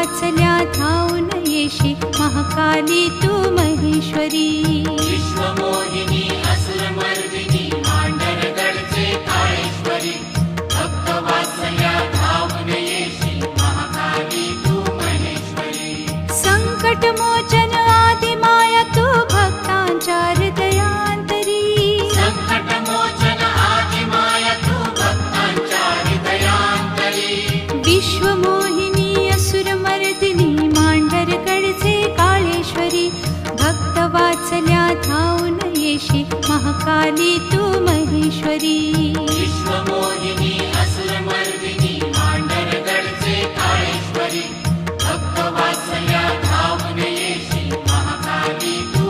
वात्सल्या धावून येशी महाकाली तू महेश्वरी विश्वमोहिनी असुरमर्दिनी मांडरगडचे काळेश्वरी भक्त वात्सल्या धावून येशी महाकाली तू महेश्वरी संकटमोचन आदिमाया तू भक्तांच्या हृदयांतरी संकटमोचन आदिमाया तू भक्तांच्या हृदयांतरी विश्वमोहिनी असुरमर्दिनी मांडरगडचे काळेश्वरी भक्त वात्सल्या धावून येशी महाकाली तू महेश्वरी विश्वमोहिनी असुरमर्दिनी मांडरगडचे काळेश्वरी भक्त वात्सल्या